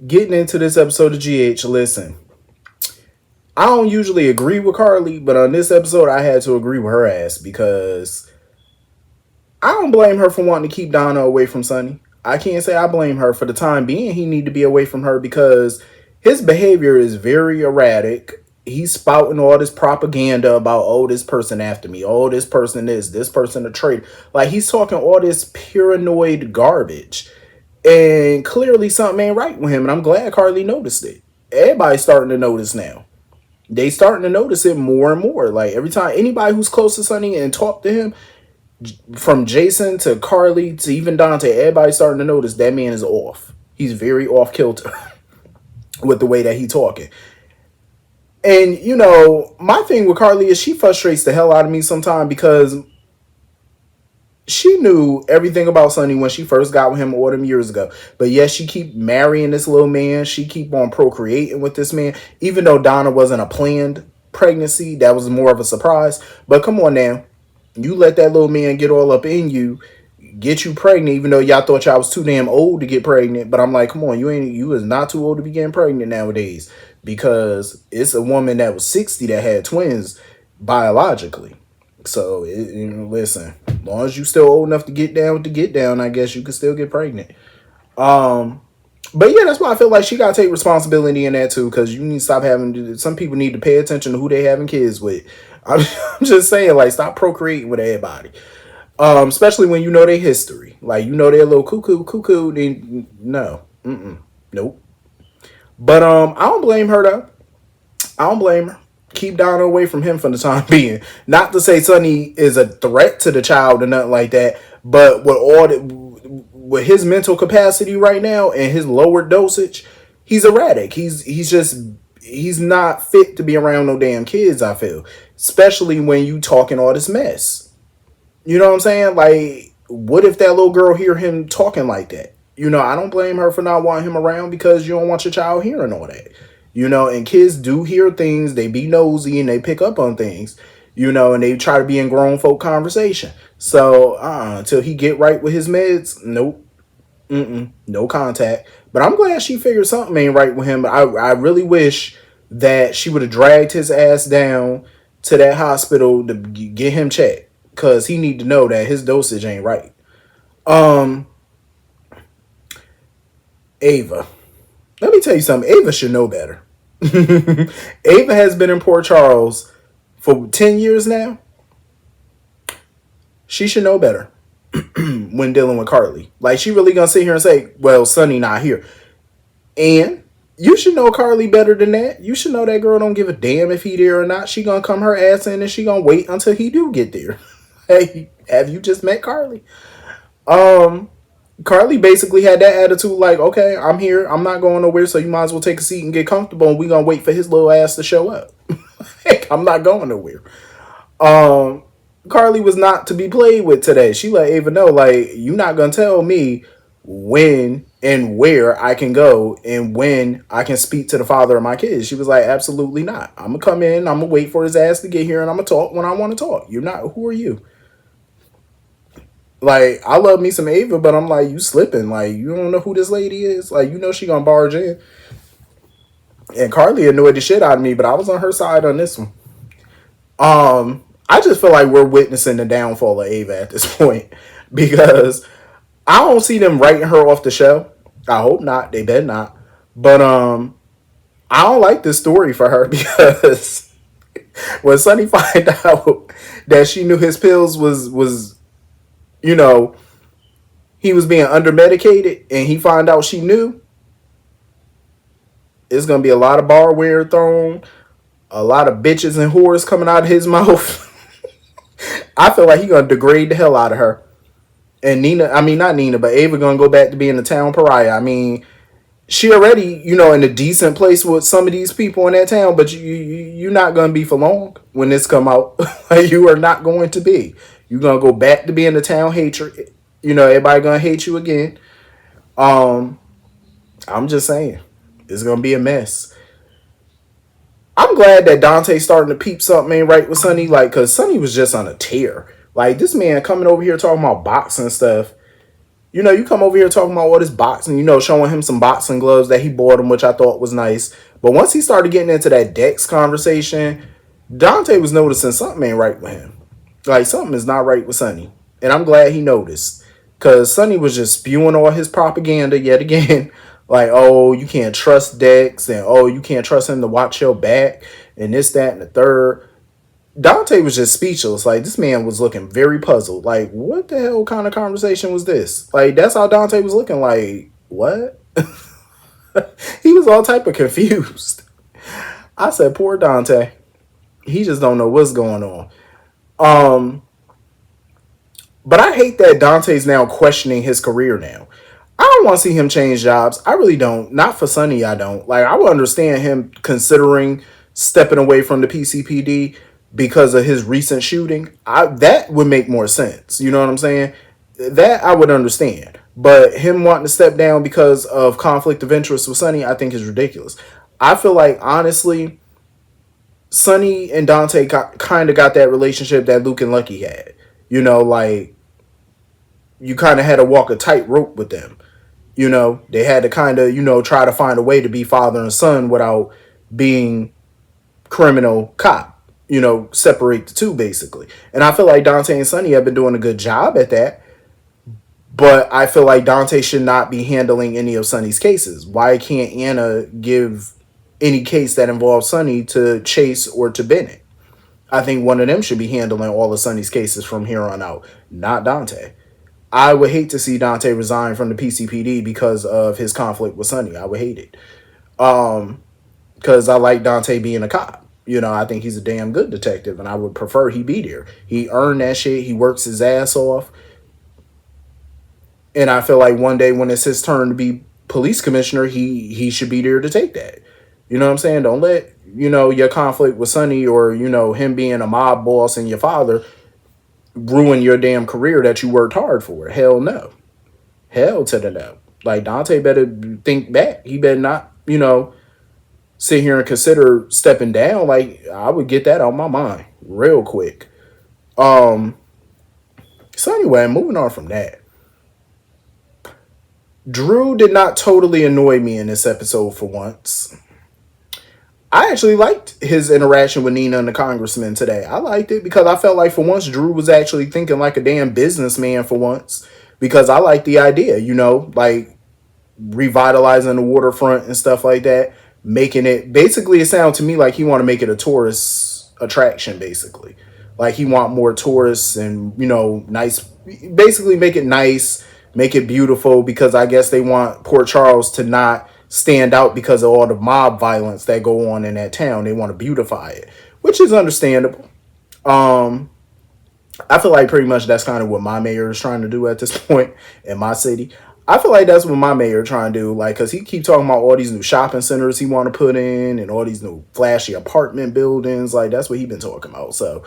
getting into this episode of GH, listen, I don't usually agree with Carly, but on this episode, I had to agree with her ass because I don't blame her for wanting to keep Donna away from Sonny. I can't say I blame her. For the time being, he need to be away from her because his behavior is very erratic. He's spouting all this propaganda about, oh, this person after me, oh, this person is, this person a traitor. Like, he's talking all this paranoid garbage. And clearly something ain't right with him, and I'm glad Carly noticed it. Everybody's starting to notice now. They starting to notice it more and more. Like, every time anybody who's close to Sonny and talk to him, from Jason to Carly to even Dante, everybody's starting to notice that man is off. He's very off kilter with the way that he talking. And, you know, my thing with Carly is she frustrates the hell out of me sometimes because she knew everything about Sonny when she first got with him all them years ago. But yes, she keep marrying this little man. She keep on procreating with this man. Even though Donna wasn't a planned pregnancy, that was more of a surprise. But come on now. You let that little man get all up in you, get you pregnant, even though y'all thought y'all was too damn old to get pregnant. But I'm like, come on, you is not too old to be getting pregnant nowadays. Because it's a woman that was 60 that had twins biologically. So, listen, as long as you still old enough to get down, I guess you can still get pregnant. But yeah, that's why I feel like she got to take responsibility in that too, because you need to stop having, some people need to pay attention to who they having kids with. I'm just saying, like, stop procreating with everybody. Especially when you know their history. Like, you know they're a little cuckoo, then no. Nope. But I don't blame her though. I don't blame her. Keep Donna away from him for the time being. Not to say Sonny is a threat to the child or nothing like that, but with his mental capacity right now and his lowered dosage, he's erratic. He's not fit to be around no damn kids, I feel. Especially when you talking all this mess. You know what I'm saying? Like, what if that little girl hear him talking like that? You know, I don't blame her for not wanting him around because you don't want your child hearing all that. You know, and kids do hear things. They be nosy and they pick up on things. You know, and they try to be in grown folk conversation. So, until he get right with his meds, nope. No contact. But I'm glad she figured something ain't right with him. I really wish that she would have dragged his ass down to that hospital to get him checked. Because he need to know that his dosage ain't right. Ava. Let me tell you something. Ava should know better. Ava has been in Port Charles for 10 years now. She should know better when dealing with Carly. Like, she really gonna sit here and say, well, Sonny not here. And you should know Carly better than that. You should know that girl don't give a damn if he there or not. She gonna come her ass in and she gonna wait until he do get there. Hey, have you just met Carly? Carly basically had that attitude like, okay, I'm here. I'm not going nowhere, so you might as well take a seat and get comfortable, and we gonna wait for his little ass to show up. Heck, I'm not going nowhere. Carly was not to be played with today. She let Ava know, like, you're not gonna tell me when and where I can go and when I can speak to the father of my kids. She was like, absolutely not. I'm gonna come in, I'm gonna wait for his ass to get here, and I'm gonna talk when I want to talk. You're not, who are you? Like, I love me some Ava, but I'm like, you slipping. Like, you don't know who this lady is. Like, you know she gonna barge in. And Carly annoyed the shit out of me, but I was on her side on this one. I just feel like we're witnessing the downfall of Ava at this point. Because I don't see them writing her off the show. I hope not. They better not. But I don't like this story for her because when Sonny find out that she knew his pills was you know, he was being under medicated and he found out she knew, it's going to be a lot of barware thrown, a lot of bitches and whores coming out of his mouth. I feel like he going to degrade the hell out of her. And not Nina, but Ava going to go back to being the town pariah. I mean, she already, you know, in a decent place with some of these people in that town, but you're not going to be for long when this come out. You are not going to be. You're going to go back to being the town hater. You know, everybody going to hate you again. I'm just saying. It's going to be a mess. I'm glad that Dante's starting to peep something ain't right with Sonny. Like, because Sonny was just on a tear. Like, this man coming over here talking about boxing stuff. You come over here talking about all this boxing, showing him some boxing gloves that he bought him, which I thought was nice. But once he started getting into that Dex conversation, Dante was noticing something ain't right with him. Like, something is not right with Sonny. And I'm glad he noticed. Because Sonny was just spewing all his propaganda yet again. Like, oh, you can't trust Dex. And, oh, you can't trust him to watch your back. And this, that, and the third. Dante was just speechless. Like, this man was looking very puzzled. Like, what the hell kind of conversation was this? Like, that's how Dante was looking. Like, what? He was all type of confused. I said, poor Dante. He just don't know what's going on. Um, but I hate that Dante's now questioning his career now. I don't want to see him change jobs. I really don't. Not for Sonny, I don't. Like, I would understand him considering stepping away from the PCPD because of his recent shooting. That would make more sense. You know what I'm saying? That I would understand. But him wanting to step down because of conflict of interest with Sonny, I think is ridiculous. I feel like, honestly, Sonny and Dante kind of got that relationship that Luke and Lucky had. Like, you kind of had to walk a tightrope with them. They had to kind of, try to find a way to be father and son without being criminal cop. Separate the two, basically. And I feel like Dante and Sonny have been doing a good job at that. But I feel like Dante should not be handling any of Sonny's cases. Why can't Anna give any case that involves Sonny to Chase or to Bennett? I think one of them should be handling all of Sonny's cases from here on out, not Dante. I would hate to see Dante resign from the PCPD because of his conflict with Sonny. I would hate it. Because I like Dante being a cop. I think he's a damn good detective, and I would prefer he be there. He earned that shit. He works his ass off. And I feel like one day when it's his turn to be police commissioner, he should be there to take that. You know what I'm saying? Don't let, your conflict with Sonny or, him being a mob boss and your father ruin your damn career that you worked hard for. Hell no. Hell to the no. Like, Dante better think back. He better not, sit here and consider stepping down. Like, I would get that out of my mind real quick. So anyway, moving on from that. Drew did not totally annoy me in this episode for once. I actually liked his interaction with Nina and the congressman today. I liked it because I felt like for once Drew was actually thinking like a damn businessman for once. Because I like the idea, like revitalizing the waterfront and stuff like that. Making it, basically it sounded to me like he want to make it a tourist attraction, basically. Like he want more tourists and, nice, basically make it nice, make it beautiful, because I guess they want Port Charles to not stand out because of all the mob violence that go on in that town. They want to beautify it, which is understandable. I feel like pretty much that's kind of what my mayor is trying to do at this point in my city. I feel like that's what my mayor trying to do, like, because he keep talking about all these new shopping centers he want to put in and all these new flashy apartment buildings. Like, that's what he been talking about. So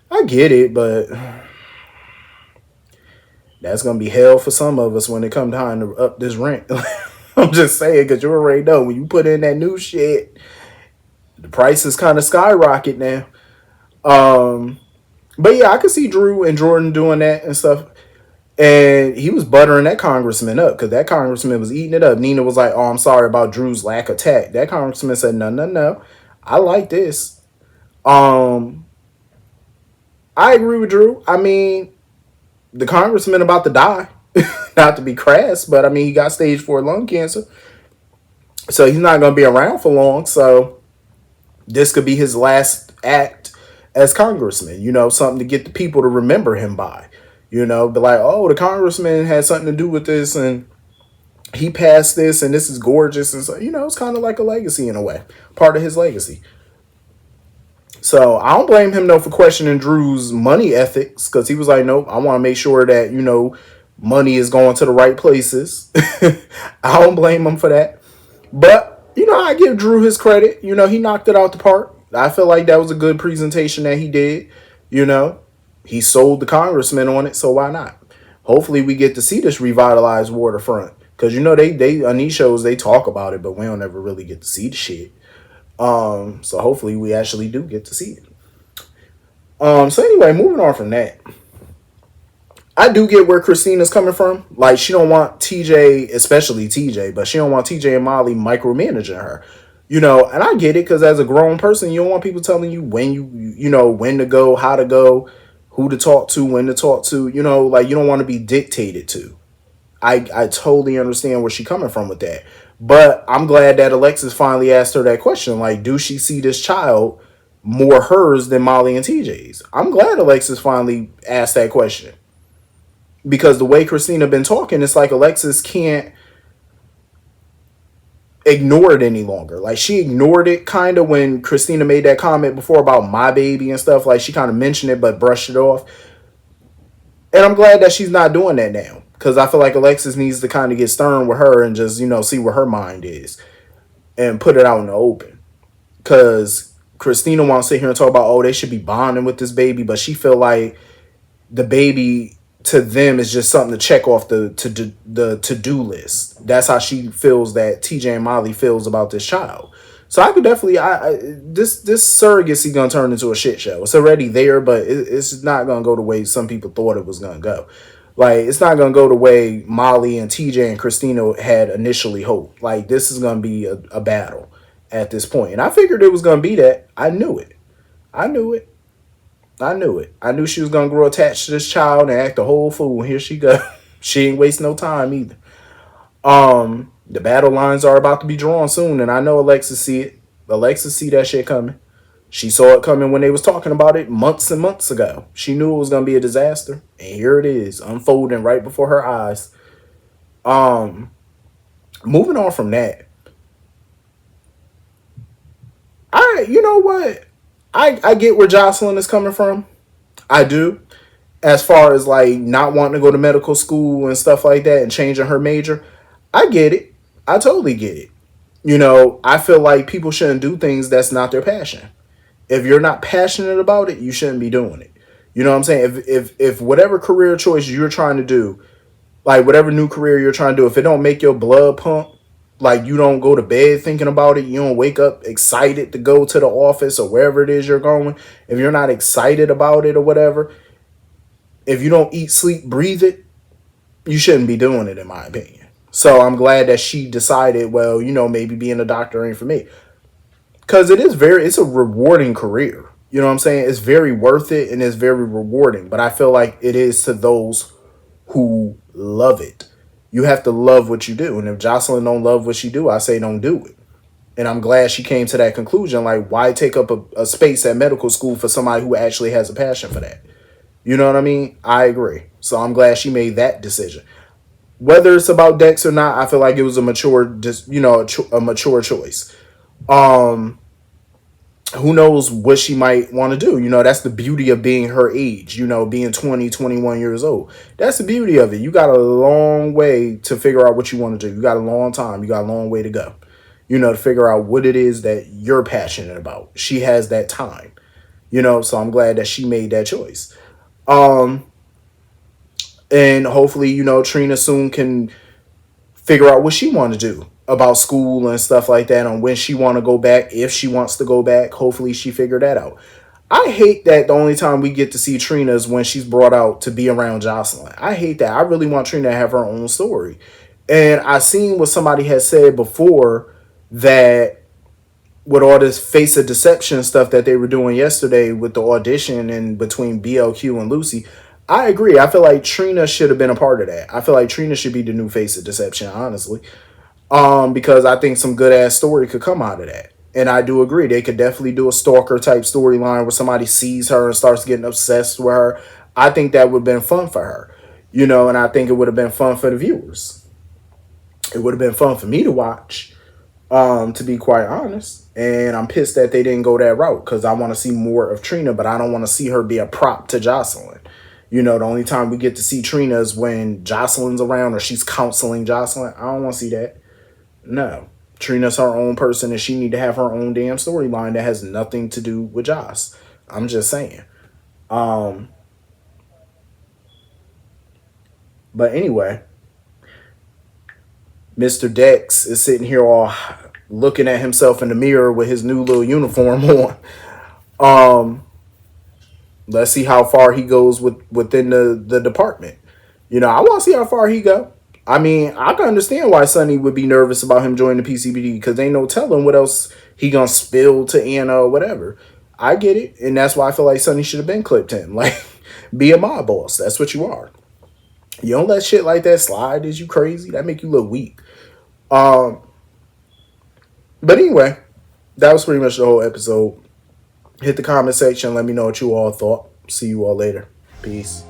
I get it, but that's going to be hell for some of us when it come time to up this rent. I'm just saying, because you already know when you put in that new shit, the prices kind of skyrocket now. But yeah, I could see Drew and Jordan doing that and stuff. And he was buttering that congressman up because that congressman was eating it up. Nina was like, oh, I'm sorry about Drew's lack of tact. That congressman said, no. I like this. I agree with Drew. I mean, the congressman about to die. Not to be crass, but I mean, he got stage 4 lung cancer. So he's not going to be around for long. So this could be his last act as congressman. Something to get the people to remember him by. Be like, oh, the congressman had something to do with this and he passed this and this is gorgeous. And so, it's kind of like a legacy in a way. Part of his legacy. So I don't blame him, though, for questioning Drew's money ethics. Because he was like, nope, I want to make sure that, money is going to the right places. I don't blame him for that. But, I give Drew his credit. He knocked it out the park. I feel like that was a good presentation that he did. He sold the congressman on it, so why not? Hopefully we get to see this revitalized waterfront. Because, they on these shows, they talk about it, but we don't ever really get to see the shit. So hopefully we actually do get to see it. So anyway, moving on from that. I do get where Christina's coming from. Like, she don't want TJ, especially TJ, but she don't want TJ and Molly micromanaging her. And I get it, because as a grown person, you don't want people telling you when when to go, how to go, who to talk to, when to talk to. Like, you don't want to be dictated to. I totally understand where she's coming from with that. But I'm glad that Alexis finally asked her that question. Like, do she see this child more hers than Molly and TJ's? I'm glad Alexis finally asked that question. Because the way Christina been talking, it's like Alexis can't ignore it any longer. Like, she ignored it kind of when Christina made that comment before about my baby and stuff. Like, she kind of mentioned it but brushed it off. And I'm glad that she's not doing that now. Because I feel like Alexis needs to kind of get stern with her and just, see where her mind is. And put it out in the open. Because Christina wants to sit here and talk about, oh, they should be bonding with this baby. But she feel like the baby to them is just something to check off the to-do list. That's how she feels that TJ and Molly feels about this child. So I could definitely, this surrogacy gonna turn into a shit show. It's already there, but it's not gonna go the way some people thought it was gonna go. Like, it's not gonna go the way Molly and TJ and Christina had initially hoped. Like, this is gonna be a battle at this point, and I figured it was gonna be that. I knew it. I knew it. I knew it. I knew she was gonna grow attached to this child and act a whole fool. Here she go. She ain't waste no time either. The battle lines are about to be drawn soon, and I know Alexis see it. Alexis see that shit coming. She saw it coming when they was talking about it months and months ago. She knew it was gonna be a disaster, and here it is, unfolding right before her eyes. Moving on from that, you know what? I get where Josslyn is coming from. I do. As far as like not wanting to go to medical school and stuff like that and changing her major, I get it. I totally get it. I feel like people shouldn't do things that's not their passion. If you're not passionate about it, you shouldn't be doing it. You know what I'm saying? If whatever career choice you're trying to do, like whatever new career you're trying to do, if it don't make your blood pump, like you don't go to bed thinking about it, you don't wake up excited to go to the office or wherever it is you're going, if you're not excited about it or whatever, if you don't eat, sleep, breathe it, you shouldn't be doing it, in my opinion. So I'm glad that she decided, well, maybe being a doctor ain't for me. Because it's a rewarding career. You know what I'm saying? It's very worth it and it's very rewarding. But I feel like it is to those who love it. You have to love what you do. And if Josslyn don't love what she do, I say don't do it. And I'm glad she came to that conclusion. Like, why take up a space at medical school for somebody who actually has a passion for that? You know what I mean? I agree. So I'm glad she made that decision. Whether it's about Dex or not, I feel like it was a mature, a mature choice. Who knows what she might want to do. That's the beauty of being her age, being 20, 21 years old. That's the beauty of it. You got a long way to figure out what you want to do. You got a long time. You got a long way to go, to figure out what it is that you're passionate about. She has that time, so I'm glad that she made that choice. And hopefully, Trina soon can figure out what she want to do about school and stuff like that, on when she want to go back, if she wants to go back. Hopefully she figured that out. I hate that the only time we get to see Trina is when she's brought out to be around Josslyn. I hate that. I really want Trina to have her own story. And I seen what somebody had said before, that with all this face of deception stuff that they were doing yesterday with the audition and between BLQ and Lucy, I agree. I feel like Trina should have been a part of that. I feel like Trina should be the new face of deception, honestly. Because I think some good ass story could come out of that. And I do agree. They could definitely do a stalker type storyline where somebody sees her and starts getting obsessed with her. I think that would have been fun for her. And I think it would have been fun for the viewers. It would have been fun for me to watch, to be quite honest. And I'm pissed that they didn't go that route, because I want to see more of Trina, but I don't want to see her be a prop to Josslyn. The only time we get to see Trina is when Josslyn's around or she's counseling Josslyn. I don't want to see that. No. Trina's her own person, and she need to have her own damn storyline that has nothing to do with Joss. I'm just saying. But anyway, Mr. Dex is sitting here all looking at himself in the mirror with his new little uniform on. Let's see how far he goes within the department. I want to see how far he go. I mean, I can understand why Sonny would be nervous about him joining the PCBD because ain't no telling what else he gonna spill to Anna or whatever. I get it, and that's why I feel like Sonny should have been clipped him. Like, be a mob boss. That's what you are. You don't let shit like that slide. Is you crazy? That make you look weak. Um, but anyway, that was pretty much the whole episode. Hit the comment section. Let me know what you all thought. See you all later. Peace.